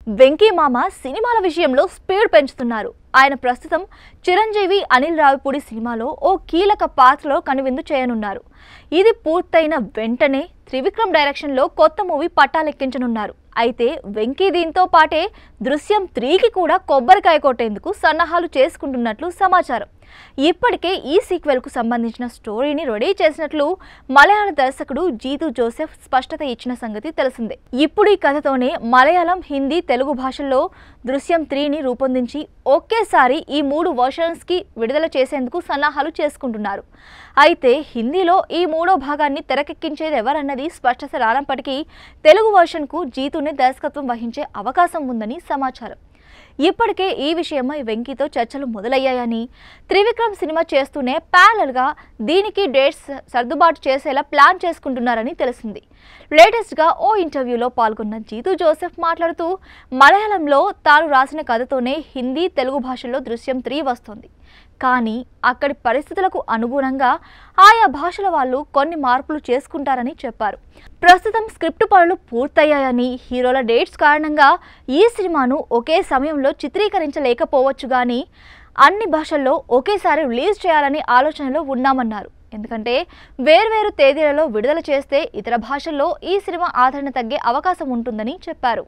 వెంకీ మామ సినిమాల విషయంలో స్పీడ్ పెంచుతున్నారు. ఆయన ప్రస్తుతం చిరంజీవి అనిల్ రావిపూడి సినిమాలో ఓ కీలక పాత్రలో కనువిందు చేయనున్నారు. ఇది పూర్తయిన వెంటనే త్రివిక్రమ్ డైరెక్షన్లో కొత్త మూవీ పట్టాలెక్కించనున్నారు. అయితే వెంకీ దీంతో పాటే దృశ్యం 3కి కూడా కొబ్బరికాయ కొట్టేందుకు సన్నాహాలు చేసుకుంటున్నట్లు సమాచారం. ఇప్పటికే ఈ సీక్వెల్కు సంబంధించిన స్టోరీని రెడీ చేసినట్లు మలయాళ దర్శకుడు జీతూ జోసెఫ్ స్పష్టత ఇచ్చిన సంగతి తెలిసిందే. ఇప్పుడు ఈ కథతోనే మలయాళం, హిందీ, తెలుగు భాషల్లో దృశ్యం 3ని రూపొందించి ఒకేసారి ఈ 3 వర్షన్స్కి విడుదల చేసేందుకు సన్నాహాలు చేసుకుంటున్నారు. అయితే హిందీలో ఈ 3వ భాగాన్ని తెరకెక్కించేది ఎవరన్నది స్పష్టత రానప్పటికీ తెలుగు వర్షన్కు జీతూనే దర్శకత్వం వహించే అవకాశం ఉందని సమాచారం. ఇప్పటికే ఈ విషయమై వెంకీతో చర్చలు మొదలయ్యాయని, త్రివిక్రమ్ సినిమా చేస్తూనే ప్యారలల్గా దీనికి డేట్స్ సర్దుబాటు చేసేలా ప్లాన్ చేసుకుంటున్నారని తెలిసింది. లేటెస్ట్గా ఓ ఇంటర్వ్యూలో పాల్గొన్న జీతూ జోసెఫ్ మాట్లాడుతూ మలయాళంలో తాను రాసిన కథతోనే హిందీ, తెలుగు భాషల్లో దృశ్యం 3 వస్తోంది. కానీ అక్కడి పరిస్థితులకు అనుగుణంగా ఆయా భాషల వాళ్ళు కొన్ని మార్పులు చేసుకుంటారని చెప్పారు. ప్రస్తుతం స్క్రిప్ట్ పనులు పూర్తయ్యాయని, హీరోల డేట్స్ కారణంగా ఈ సినిమాను ఒకే సమయంలో చిత్రీకరించలేకపోవచ్చు కానీ అన్ని భాషల్లో ఒకేసారి రిలీజ్ చేయాలని ఆలోచనలో ఉన్నామన్నారు. ఎందుకంటే వేర్వేరు తేదీలలో విడుదల చేస్తే ఇతర భాషల్లో ఈ సినిమా ఆదరణ తగ్గే అవకాశం ఉంటుందని చెప్పారు.